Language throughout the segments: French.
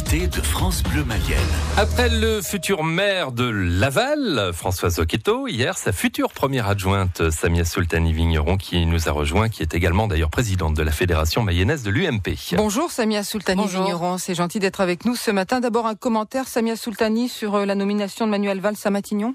l'invité de France Bleu Mayenne. Après le futur maire de Laval, Françoise Oqueto, hier, sa future première adjointe, Samia Soultani-Vigneron, qui nous a rejoint, qui est également d'ailleurs présidente de la Fédération mayonnaise de l'UMP. Bonjour Samia Soultani-Vigneron, c'est gentil d'être avec nous ce matin. D'abord un commentaire, Samia Soultani, sur la nomination de Manuel Valls à Matignon.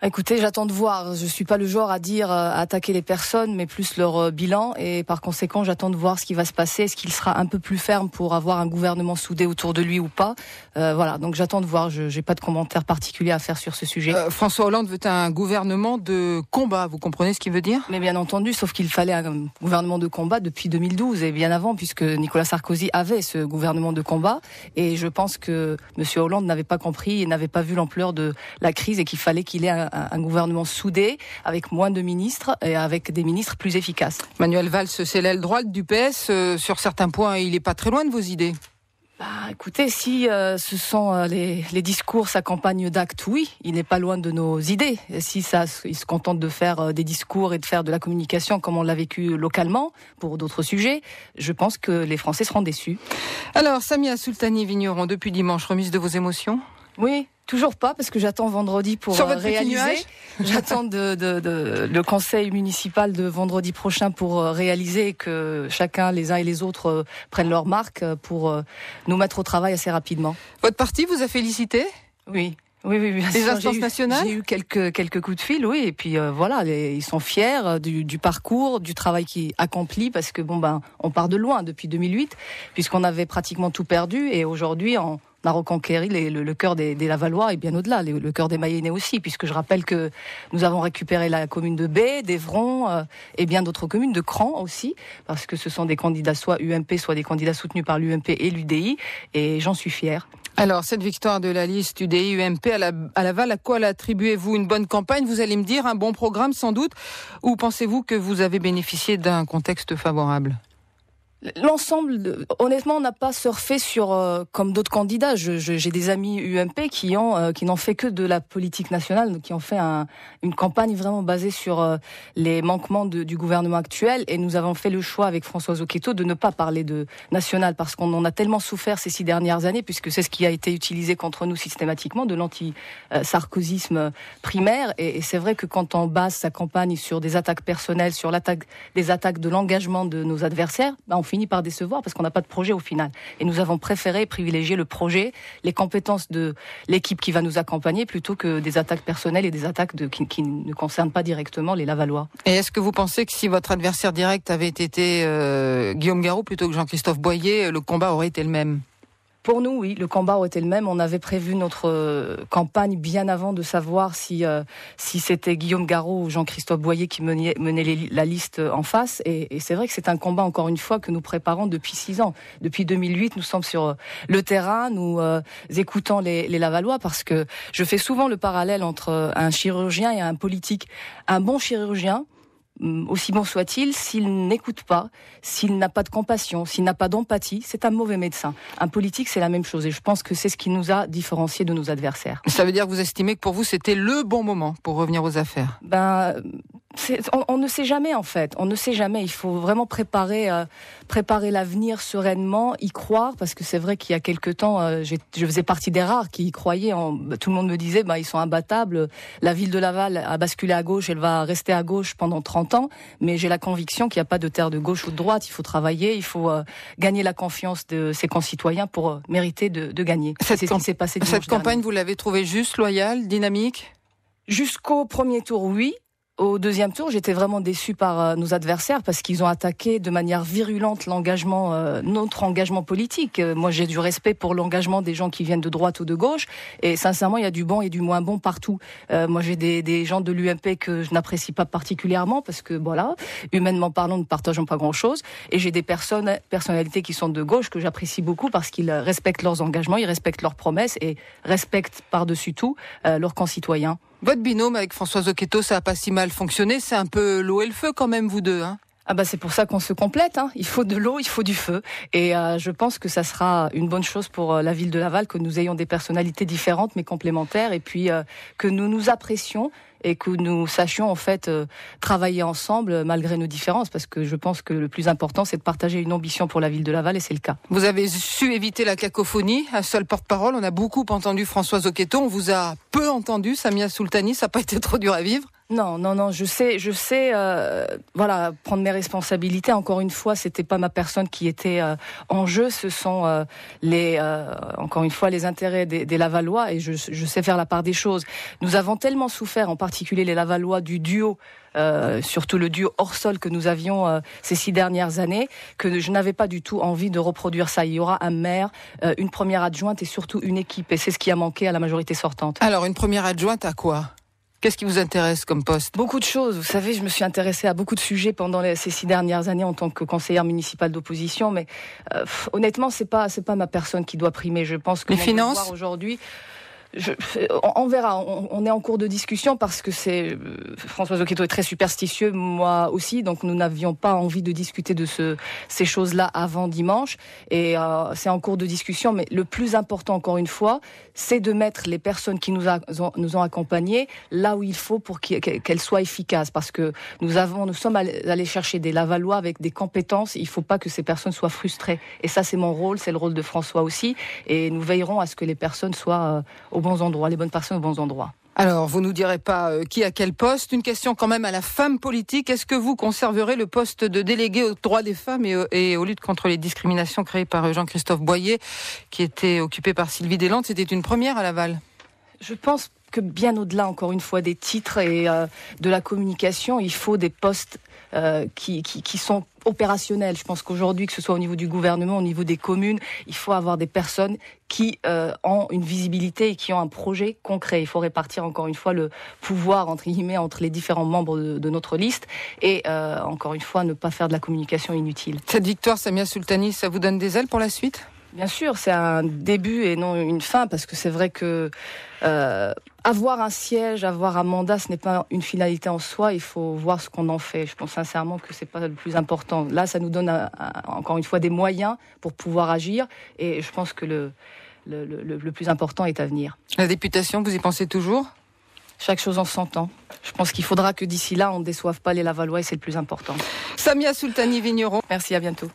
Écoutez, j'attends de voir. Je suis pas le genre à attaquer les personnes, mais plus leur bilan. Et par conséquent, j'attends de voir ce qui va se passer. Est-ce qu'il sera un peu plus ferme pour avoir un gouvernement soudé autour de lui ou pas? Voilà, donc j'attends de voir. Je n'ai pas de commentaire particulier à faire sur ce sujet. François Hollande veut un gouvernement de combat. Vous comprenez ce qu'il veut dire? Mais bien entendu, sauf qu'il fallait un gouvernement de combat depuis 2012 et bien avant, puisque Nicolas Sarkozy avait ce gouvernement de combat. Et je pense que M. Hollande n'avait pas compris et n'avait pas vu l'ampleur de la crise et qu'il fallait qu'il ait un gouvernement soudé, avec moins de ministres et avec des ministres plus efficaces. Manuel Valls, c'est l'aile droite du PS. Sur certains points, il n'est pas très loin de vos idées. Écoutez, si ce sont les discours, sa campagne d'actes, oui, il n'est pas loin de nos idées. Si il se contente de faire des discours et de faire de la communication comme on l'a vécu localement pour d'autres sujets, je pense que les Français seront déçus. Alors, Samia Soultani-Vigneron, depuis dimanche, remise de vos émotions? Oui, toujours pas, parce que j'attends vendredi pour réaliser. J'attends le conseil municipal de vendredi prochain pour réaliser que chacun, les uns et les autres, prennent leur marque pour nous mettre au travail assez rapidement. Votre parti vous a félicité? Oui. Oui, bien sûr. Les instances nationales? J'ai eu quelques coups de fil, oui, et puis voilà, ils sont fiers du parcours, du travail qui est accompli, parce que on part de loin depuis 2008, puisqu'on avait pratiquement tout perdu, et aujourd'hui on a reconquéri le cœur des Lavallois et bien au-delà, le cœur des Mayennais aussi, puisque je rappelle que nous avons récupéré la commune de Baie, d'Evron et bien d'autres communes, de Cran aussi, parce que ce sont des candidats soit UMP, soit des candidats soutenus par l'UMP et l'UDI, et j'en suis fière. Alors, cette victoire de la liste UDI-UMP à Laval, à quoi l'attribuez-vous? Une bonne campagne, vous allez me dire, un bon programme sans doute, ou pensez-vous que vous avez bénéficié d'un contexte favorable? L'ensemble, honnêtement, on n'a pas surfé sur comme d'autres candidats. J'ai des amis UMP qui n'ont fait que de la politique nationale, qui ont fait une campagne vraiment basée sur les manquements du gouvernement actuel. Et nous avons fait le choix avec Françoise Oqueto de ne pas parler de national, parce qu'on en a tellement souffert ces 6 dernières années, puisque c'est ce qui a été utilisé contre nous systématiquement, de l'anti-sarkozysme primaire. Et c'est vrai que quand on base sa campagne sur des attaques personnelles, sur des attaques de l'engagement de nos adversaires, on finit par décevoir parce qu'on n'a pas de projet au final. Et nous avons préféré privilégier le projet, les compétences de l'équipe qui va nous accompagner plutôt que des attaques personnelles et des attaques qui ne concernent pas directement les Lavallois. Et est-ce que vous pensez que si votre adversaire direct avait été Guillaume Garot plutôt que Jean-Christophe Boyer, le combat aurait été le même? Pour nous, oui, le combat aurait été le même. On avait prévu notre campagne bien avant de savoir si c'était Guillaume Garot ou Jean-Christophe Boyer qui menait la liste en face. Et c'est vrai que c'est un combat, encore une fois, que nous préparons depuis 6 ans. Depuis 2008, nous sommes sur le terrain, nous écoutons les Lavallois, parce que je fais souvent le parallèle entre un chirurgien et un politique. Un bon chirurgien, aussi bon soit-il, s'il n'écoute pas, s'il n'a pas de compassion, s'il n'a pas d'empathie, c'est un mauvais médecin. Un politique, c'est la même chose, et je pense que c'est ce qui nous a différenciés de nos adversaires. Ça veut dire que vous estimez que pour vous, c'était le bon moment pour revenir aux affaires? On ne sait jamais, en fait. On ne sait jamais. Il faut vraiment préparer l'avenir sereinement, y croire, parce que c'est vrai qu'il y a quelque temps, je faisais partie des rares qui y croyaient. Tout le monde me disait, ils sont imbattables. La ville de Laval a basculé à gauche, elle va rester à gauche pendant 30 ans. Mais j'ai la conviction qu'il n'y a pas de terre de gauche ou de droite. Il faut travailler, il faut gagner la confiance de ses concitoyens pour mériter de gagner. C'est ce qui s'est passé dimanche dernier. Cette campagne, vous l'avez trouvée juste, loyale, dynamique? Jusqu'au premier tour, oui. Au deuxième tour, j'étais vraiment déçue par nos adversaires parce qu'ils ont attaqué de manière virulente notre engagement politique. Moi, j'ai du respect pour l'engagement des gens qui viennent de droite ou de gauche. Et sincèrement, il y a du bon et du moins bon partout. Moi, j'ai des gens de l'UMP que je n'apprécie pas particulièrement parce que, voilà, humainement parlant, nous ne partageons pas grand-chose. Et j'ai des personnalités qui sont de gauche que j'apprécie beaucoup parce qu'ils respectent leurs engagements, ils respectent leurs promesses et respectent par-dessus tout leurs concitoyens. Votre binôme avec Françoise Oqueto, ça n'a pas si mal fonctionné. C'est un peu l'eau et le feu quand même, vous deux, hein? Ah bah c'est pour ça qu'on se complète, hein. Il faut de l'eau, il faut du feu. Et je pense que ça sera une bonne chose pour la ville de Laval, que nous ayons des personnalités différentes mais complémentaires, et puis que nous nous apprécions et que nous sachions en fait travailler ensemble malgré nos différences, parce que je pense que le plus important c'est de partager une ambition pour la ville de Laval, et c'est le cas. Vous avez su éviter la cacophonie, un seul porte-parole. On a beaucoup entendu Françoise Oqueto, on vous a peu entendu Samia Soultani, ça n'a pas été trop dur à vivre? Non, je sais, voilà, prendre mes responsabilités. Encore une fois, c'était pas ma personne qui était en jeu, ce sont encore une fois, les intérêts des Lavallois, et je sais faire la part des choses. Nous avons tellement souffert, en particulier les Lavallois, du duo, surtout le duo hors sol que nous avions ces 6 dernières années, que je n'avais pas du tout envie de reproduire ça. Il y aura un maire, une première adjointe et surtout une équipe, et c'est ce qui a manqué à la majorité sortante. Alors, une première adjointe à quoi ? Qu'est-ce qui vous intéresse comme poste ? Beaucoup de choses. Vous savez, je me suis intéressée à beaucoup de sujets pendant ces 6 dernières années en tant que conseillère municipale d'opposition, mais honnêtement, c'est pas ma personne qui doit primer. Je pense que les finances devoir aujourd'hui. On verra, on est en cours de discussion parce que Françoise Oqueto est très superstitieux, moi aussi, donc nous n'avions pas envie de discuter de ces choses-là avant dimanche, et c'est en cours de discussion, mais le plus important, encore une fois, c'est de mettre les personnes qui nous ont accompagnés là où il faut pour qu'elles soient efficaces, parce que nous sommes allés chercher des Lavallois avec des compétences, il ne faut pas que ces personnes soient frustrées, et ça c'est mon rôle, c'est le rôle de François aussi, et nous veillerons à ce que les personnes soient aux bons endroits, les bonnes personnes aux bons endroits. Alors, vous nous direz pas qui a quel poste. Une question quand même à la femme politique. Est-ce que vous conserverez le poste de délégué aux droits des femmes et aux luttes contre les discriminations créées par Jean-Christophe Boyer, qui était occupé par Sylvie Deslandes? C'était une première à Laval. Je pense que bien au-delà, encore une fois, des titres et de la communication, il faut des postes qui sont opérationnels. Je pense qu'aujourd'hui, que ce soit au niveau du gouvernement, au niveau des communes, il faut avoir des personnes qui ont une visibilité et qui ont un projet concret. Il faut répartir, encore une fois, le pouvoir, entre guillemets, entre les différents membres de notre liste, et encore une fois, ne pas faire de la communication inutile. Cette victoire, Samia Soultani, ça vous donne des ailes pour la suite ? Bien sûr, c'est un début et non une fin, parce que c'est vrai que avoir un siège, avoir un mandat, ce n'est pas une finalité en soi, il faut voir ce qu'on en fait. Je pense sincèrement que c'est pas le plus important. Là, ça nous donne encore une fois des moyens pour pouvoir agir, et je pense que le plus important est à venir. La députation, vous y pensez toujours ? Chaque chose en son temps. Je pense qu'il faudra que d'ici là, on ne déçoive pas les Lavallois, et c'est le plus important. Samia Soultani Vigneron. Merci, à bientôt.